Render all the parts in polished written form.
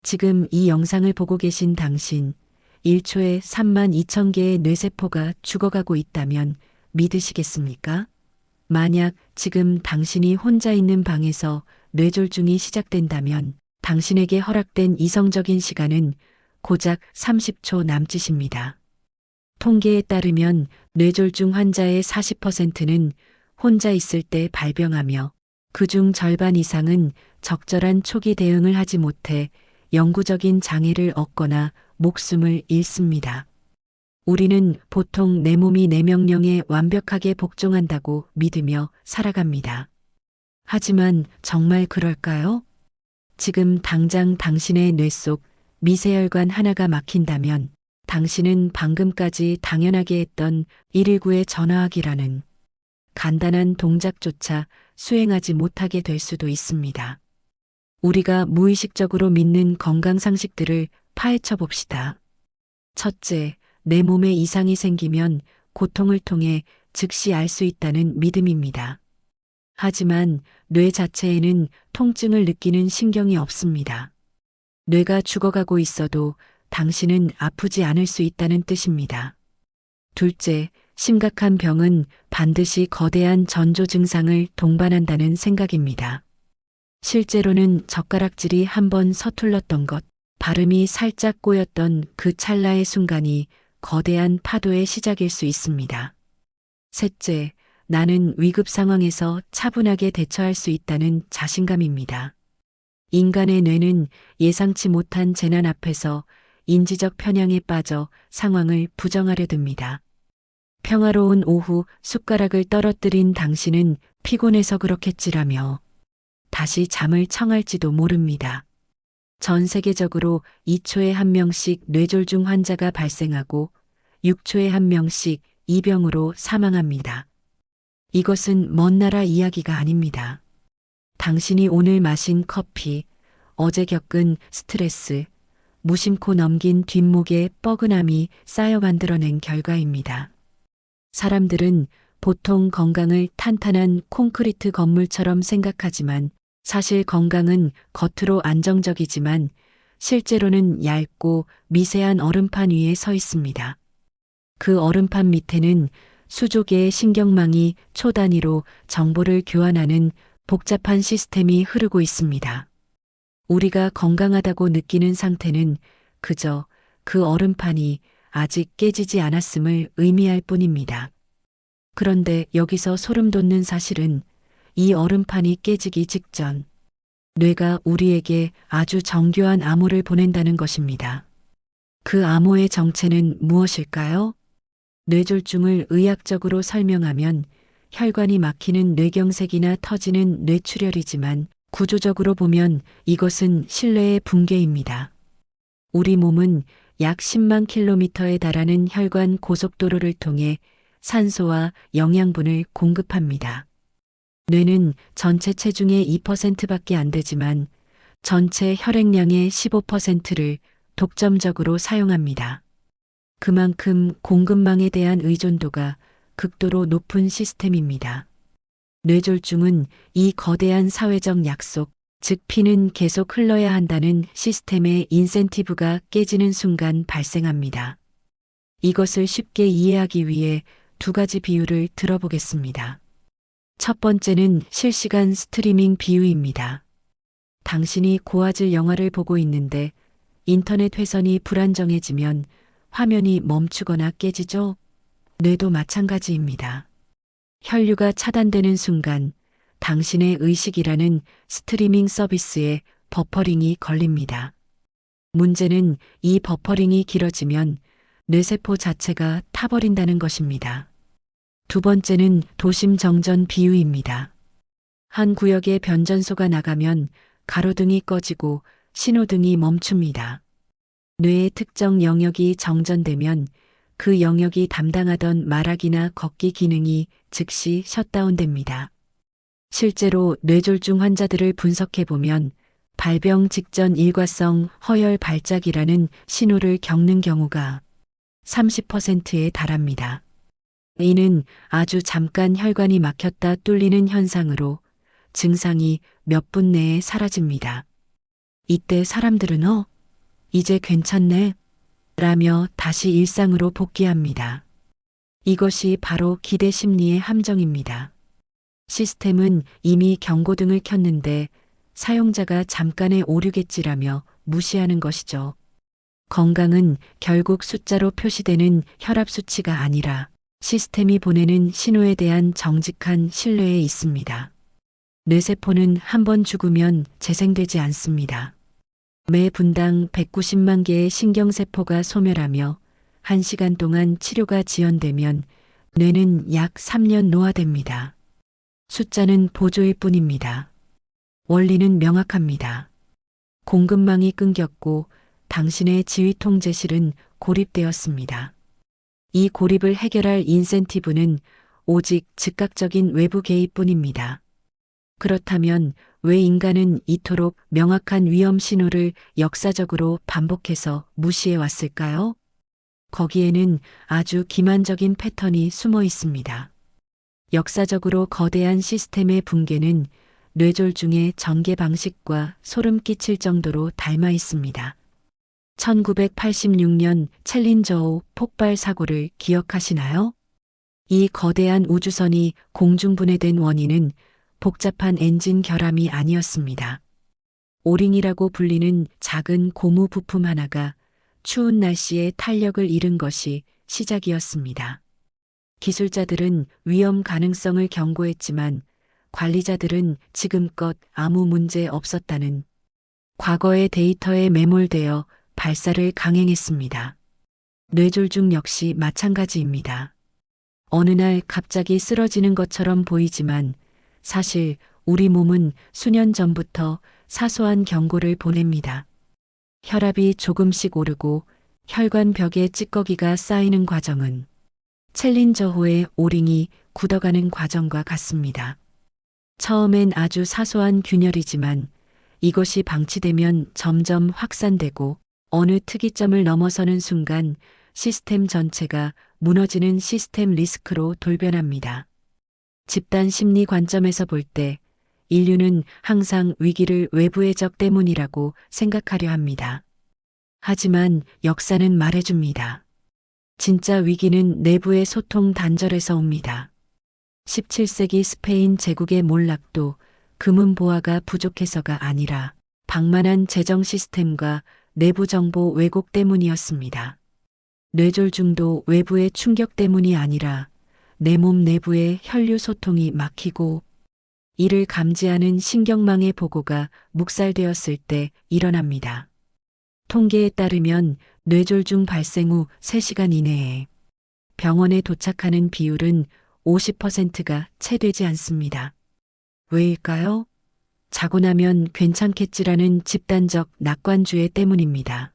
지금 이 영상을 보고 계신 당신, 1초에 32,000개의 뇌세포가 죽어가고 있다면 믿으시겠습니까? 만약 지금 당신이 혼자 있는 방에서 뇌졸중이 시작된다면 당신에게 허락된 이성적인 시간은 고작 30초 남짓입니다. 통계에 따르면 뇌졸중 환자의 40%는 혼자 있을 때 발병하며 그중 절반 이상은 적절한 초기 대응을 하지 못해 영구적인 장애를 얻거나 목숨을 잃습니다. 우리는 보통 내 몸이 내 명령에 완벽하게 복종한다고 믿으며 살아갑니다. 하지만 정말 그럴까요? 지금 당장 당신의 뇌 속 미세혈관 하나가 막힌다면 당신은 방금까지 당연하게 했던 119에 전화하기라는 간단한 동작조차 수행하지 못하게 될 수도 있습니다. 우리가 무의식적으로 믿는 건강 상식들을 파헤쳐 봅시다. 첫째, 내 몸에 이상이 생기면 고통을 통해 즉시 알 수 있다는 믿음입니다. 하지만 뇌 자체에는 통증을 느끼는 신경이 없습니다. 뇌가 죽어가고 있어도 당신은 아프지 않을 수 있다는 뜻입니다. 둘째, 심각한 병은 반드시 거대한 전조 증상을 동반한다는 생각입니다. 실제로는 젓가락질이 한번 서툴렀던 것, 발음이 살짝 꼬였던 그 찰나의 순간이 거대한 파도의 시작일 수 있습니다. 셋째, 나는 위급 상황에서 차분하게 대처할 수 있다는 자신감입니다. 인간의 뇌는 예상치 못한 재난 앞에서 인지적 편향에 빠져 상황을 부정하려 듭니다. 평화로운 오후 숟가락을 떨어뜨린 당신은 피곤해서 그렇겠지라며 다시 잠을 청할지도 모릅니다. 전 세계적으로 2초에 1명씩 뇌졸중 환자가 발생하고 6초에 1명씩 이 병으로 사망합니다. 이것은 먼 나라 이야기가 아닙니다. 당신이 오늘 마신 커피, 어제 겪은 스트레스, 무심코 넘긴 뒷목의 뻐근함이 쌓여 만들어낸 결과입니다. 사람들은 보통 건강을 탄탄한 콘크리트 건물처럼 생각하지만 사실 건강은 겉으로 안정적이지만 실제로는 얇고 미세한 얼음판 위에 서 있습니다. 그 얼음판 밑에는 수조 개의 신경망이 초 단위로 정보를 교환하는 복잡한 시스템이 흐르고 있습니다. 우리가 건강하다고 느끼는 상태는 그저 그 얼음판이 아직 깨지지 않았음을 의미할 뿐입니다. 그런데 여기서 소름 돋는 사실은 이 얼음판이 깨지기 직전 뇌가 우리에게 아주 정교한 암호를 보낸다는 것입니다. 그 암호의 정체는 무엇일까요? 뇌졸중을 의학적으로 설명하면 혈관이 막히는 뇌경색이나 터지는 뇌출혈이지만 구조적으로 보면 이것은 실내의 붕괴입니다. 우리 몸은 약 10만 킬로미터에 달하는 혈관 고속도로를 통해 산소와 영양분을 공급합니다. 뇌는 전체 체중의 2%밖에 안 되지만 전체 혈액량의 15%를 독점적으로 사용합니다. 그만큼 공급망에 대한 의존도가 극도로 높은 시스템입니다. 뇌졸중은 이 거대한 사회적 약속, 즉 피는 계속 흘러야 한다는 시스템의 인센티브가 깨지는 순간 발생합니다. 이것을 쉽게 이해하기 위해 두 가지 비유를 들어보겠습니다. 첫 번째는 실시간 스트리밍 비유입니다. 당신이 고화질 영화를 보고 있는데 인터넷 회선이 불안정해지면 화면이 멈추거나 깨지죠? 뇌도 마찬가지입니다. 혈류가 차단되는 순간 당신의 의식이라는 스트리밍 서비스에 버퍼링이 걸립니다. 문제는 이 버퍼링이 길어지면 뇌세포 자체가 타버린다는 것입니다. 두 번째는 도심 정전 비유입니다. 한 구역에 변전소가 나가면 가로등이 꺼지고 신호등이 멈춥니다. 뇌의 특정 영역이 정전되면 그 영역이 담당하던 말하기나 걷기 기능이 즉시 셧다운됩니다. 실제로 뇌졸중 환자들을 분석해보면 발병 직전 일과성 허혈 발작이라는 신호를 겪는 경우가 30%에 달합니다. 이는 아주 잠깐 혈관이 막혔다 뚫리는 현상으로 증상이 몇 분 내에 사라집니다. 이때 사람들은 이제 괜찮네? 라며 다시 일상으로 복귀합니다. 이것이 바로 기대 심리의 함정입니다. 시스템은 이미 경고등을 켰는데 사용자가 잠깐의 오류겠지라며 무시하는 것이죠. 건강은 결국 숫자로 표시되는 혈압 수치가 아니라 시스템이 보내는 신호에 대한 정직한 신뢰에 있습니다. 뇌세포는 한 번 죽으면 재생되지 않습니다. 매 분당 190만 개의 신경세포가 소멸하며 1시간 동안 치료가 지연되면 뇌는 약 3년 노화됩니다. 숫자는 보조일 뿐입니다. 원리는 명확합니다. 공급망이 끊겼고 당신의 지휘통제실은 고립되었습니다. 이 고립을 해결할 인센티브는 오직 즉각적인 외부 개입뿐입니다. 그렇다면 왜 인간은 이토록 명확한 위험 신호를 역사적으로 반복해서 무시해 왔을까요? 거기에는 아주 기만적인 패턴이 숨어 있습니다. 역사적으로 거대한 시스템의 붕괴는 뇌졸중의 전개 방식과 소름 끼칠 정도로 닮아 있습니다. 1986년 챌린저5 폭발 사고를 기억하시나요? 이 거대한 우주선이 공중분해된 원인은 복잡한 엔진 결함이 아니었습니다. 오링이라고 불리는 작은 고무 부품 하나가 추운 날씨에 탄력을 잃은 것이 시작이었습니다. 기술자들은 위험 가능성을 경고했지만 관리자들은 지금껏 아무 문제 없었다는 과거의 데이터에 매몰되어 발사를 강행했습니다. 뇌졸중 역시 마찬가지입니다. 어느 날 갑자기 쓰러지는 것처럼 보이지만 사실 우리 몸은 수년 전부터 사소한 경고를 보냅니다. 혈압이 조금씩 오르고 혈관 벽에 찌꺼기가 쌓이는 과정은 챌린저호의 오링이 굳어가는 과정과 같습니다. 처음엔 아주 사소한 균열이지만 이것이 방치되면 점점 확산되고 어느 특이점을 넘어서는 순간 시스템 전체가 무너지는 시스템 리스크로 돌변합니다. 집단 심리 관점에서 볼 때 인류는 항상 위기를 외부의 적 때문이라고 생각하려 합니다. 하지만 역사는 말해줍니다. 진짜 위기는 내부의 소통 단절에서 옵니다. 17세기 스페인 제국의 몰락도 금은 보화가 부족해서가 아니라 방만한 재정 시스템과 내부 정보 왜곡 때문이었습니다. 뇌졸중도 외부의 충격 때문이 아니라 내 몸 내부의 혈류 소통이 막히고 이를 감지하는 신경망의 보고가 묵살되었을 때 일어납니다. 통계에 따르면 뇌졸중 발생 후 3시간 이내에 병원에 도착하는 비율은 50%가 채 되지 않습니다. 왜일까요? 자고 나면 괜찮겠지라는 집단적 낙관주의 때문입니다.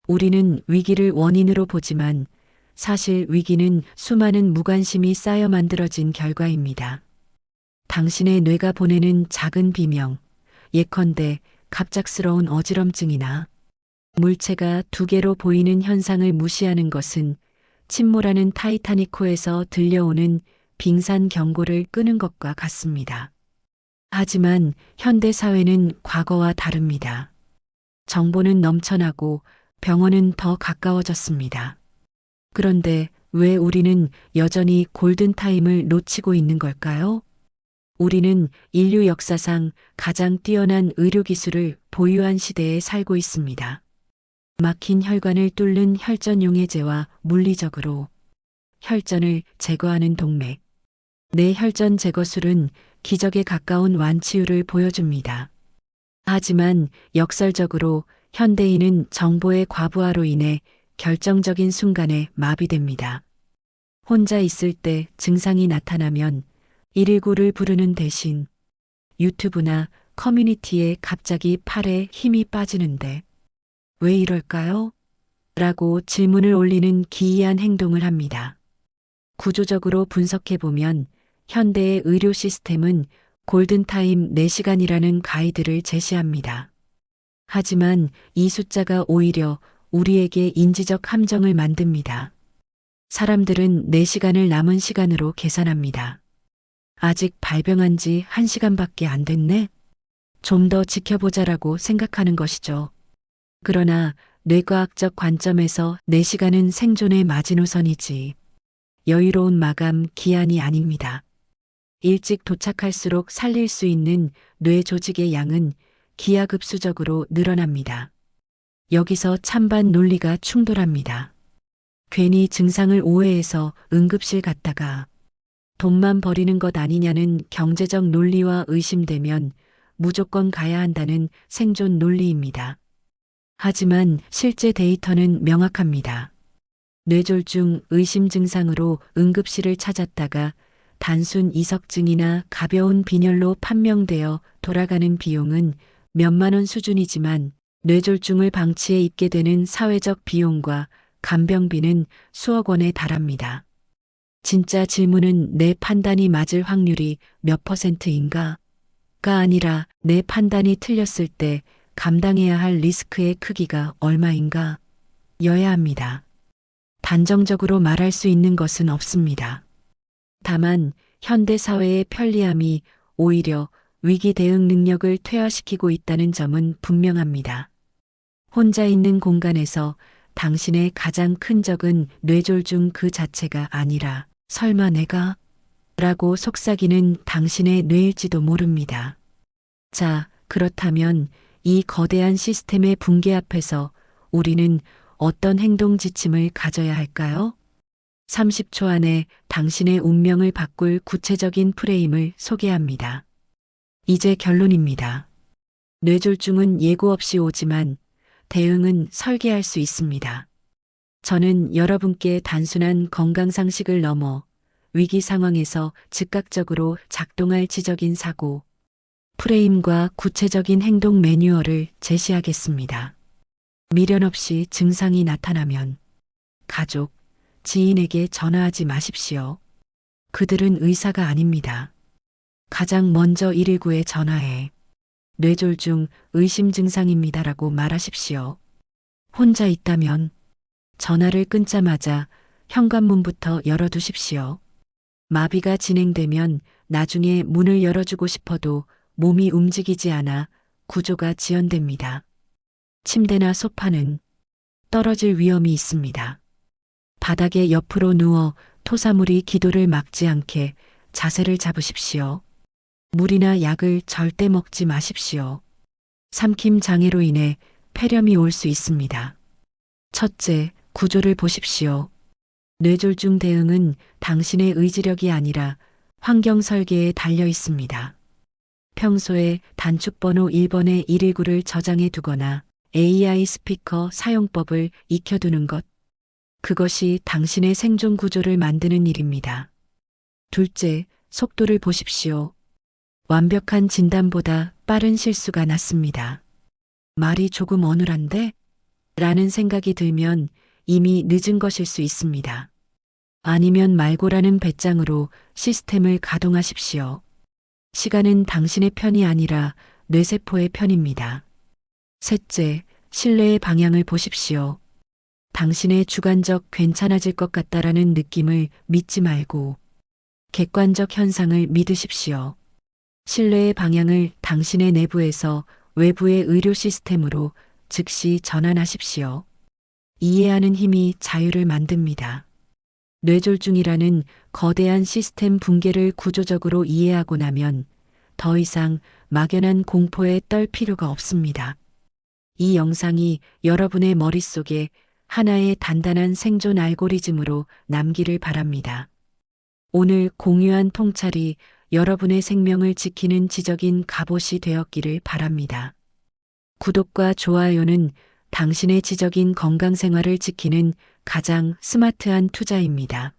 우리는 위기를 원인으로 보지만 사실 위기는 수많은 무관심이 쌓여 만들어진 결과입니다. 당신의 뇌가 보내는 작은 비명, 예컨대 갑작스러운 어지럼증이나 물체가 두 개로 보이는 현상을 무시하는 것은 침몰하는 타이타닉호에서 들려오는 빙산 경고를 끄는 것과 같습니다. 하지만 현대 사회는 과거와 다릅니다. 정보는 넘쳐나고 병원은 더 가까워졌습니다. 그런데 왜 우리는 여전히 골든타임을 놓치고 있는 걸까요? 우리는 인류 역사상 가장 뛰어난 의료기술을 보유한 시대에 살고 있습니다. 막힌 혈관을 뚫는 혈전용해제와 물리적으로 혈전을 제거하는 동맥. 내 혈전 제거술은 기적에 가까운 완치율을 보여줍니다. 하지만 역설적으로 현대인은 정보의 과부하로 인해 결정적인 순간에 마비됩니다. 혼자 있을 때 증상이 나타나면 119를 부르는 대신 유튜브나 커뮤니티에 갑자기 팔에 힘이 빠지는데 왜 이럴까요? 라고 질문을 올리는 기이한 행동을 합니다. 구조적으로 분석해보면 현대의 의료 시스템은 골든타임 4시간이라는 가이드를 제시합니다. 하지만 이 숫자가 오히려 우리에게 인지적 함정을 만듭니다. 사람들은 4시간을 남은 시간으로 계산합니다. 아직 발병한 지 1시간밖에 안 됐네? 좀 더 지켜보자라고 생각하는 것이죠. 그러나 뇌과학적 관점에서 4시간은 생존의 마지노선이지 여유로운 마감 기한이 아닙니다. 일찍 도착할수록 살릴 수 있는 뇌 조직의 양은 기하급수적으로 늘어납니다. 여기서 찬반 논리가 충돌합니다. 괜히 증상을 오해해서 응급실 갔다가 돈만 버리는 것 아니냐는 경제적 논리와 의심되면 무조건 가야 한다는 생존 논리입니다. 하지만 실제 데이터는 명확합니다. 뇌졸중 의심 증상으로 응급실을 찾았다가 단순 이석증이나 가벼운 빈혈로 판명되어 돌아가는 비용은 몇만 원 수준이지만 뇌졸중을 방치해 입게 되는 사회적 비용과 간병비는 수억 원에 달합니다. 진짜 질문은 내 판단이 맞을 확률이 몇 %인가가 아니라 내 판단이 틀렸을 때 감당해야 할 리스크의 크기가 얼마인가 여야 합니다. 단정적으로 말할 수 있는 것은 없습니다. 다만 현대 사회의 편리함이 오히려 위기 대응 능력을 퇴화시키고 있다는 점은 분명합니다. 혼자 있는 공간에서 당신의 가장 큰 적은 뇌졸중 그 자체가 아니라 설마 내가? 라고 속삭이는 당신의 뇌일지도 모릅니다. 자, 그렇다면 이 거대한 시스템의 붕괴 앞에서 우리는 어떤 행동 지침을 가져야 할까요? 30초 안에 당신의 운명을 바꿀 구체적인 프레임을 소개합니다. 이제 결론입니다. 뇌졸중은 예고 없이 오지만 대응은 설계할 수 있습니다. 저는 여러분께 단순한 건강상식을 넘어 위기 상황에서 즉각적으로 작동할 지적인 사고, 프레임과 구체적인 행동 매뉴얼을 제시하겠습니다. 미련 없이 증상이 나타나면 가족, 지인에게 전화하지 마십시오. 그들은 의사가 아닙니다. 가장 먼저 119에 전화해 뇌졸중 의심 증상입니다라고 말하십시오. 혼자 있다면 전화를 끊자마자 현관문부터 열어두십시오. 마비가 진행되면 나중에 문을 열어주고 싶어도 몸이 움직이지 않아 구조가 지연됩니다. 침대나 소파는 떨어질 위험이 있습니다. 바닥에 옆으로 누워 토사물이 기도를 막지 않게 자세를 잡으십시오. 물이나 약을 절대 먹지 마십시오. 삼킴 장애로 인해 폐렴이 올 수 있습니다. 첫째, 구조를 보십시오. 뇌졸중 대응은 당신의 의지력이 아니라 환경 설계에 달려 있습니다. 평소에 단축번호 1번에 119를 저장해 두거나 AI 스피커 사용법을 익혀두는 것. 그것이 당신의 생존 구조를 만드는 일입니다. 둘째, 속도를 보십시오. 완벽한 진단보다 빠른 실수가 낫습니다. 말이 조금 어눌한데? 라는 생각이 들면 이미 늦은 것일 수 있습니다. 아니면 말고라는 배짱으로 시스템을 가동하십시오. 시간은 당신의 편이 아니라 뇌세포의 편입니다. 셋째, 신뢰의 방향을 보십시오. 당신의 주관적 괜찮아질 것 같다라는 느낌을 믿지 말고 객관적 현상을 믿으십시오. 신뢰의 방향을 당신의 내부에서 외부의 의료 시스템으로 즉시 전환하십시오. 이해하는 힘이 자유를 만듭니다. 뇌졸중이라는 거대한 시스템 붕괴를 구조적으로 이해하고 나면 더 이상 막연한 공포에 떨 필요가 없습니다. 이 영상이 여러분의 머릿속에 하나의 단단한 생존 알고리즘으로 남기를 바랍니다. 오늘 공유한 통찰이 여러분의 생명을 지키는 지적인 갑옷이 되었기를 바랍니다. 구독과 좋아요는 당신의 지적인 건강 생활을 지키는 가장 스마트한 투자입니다.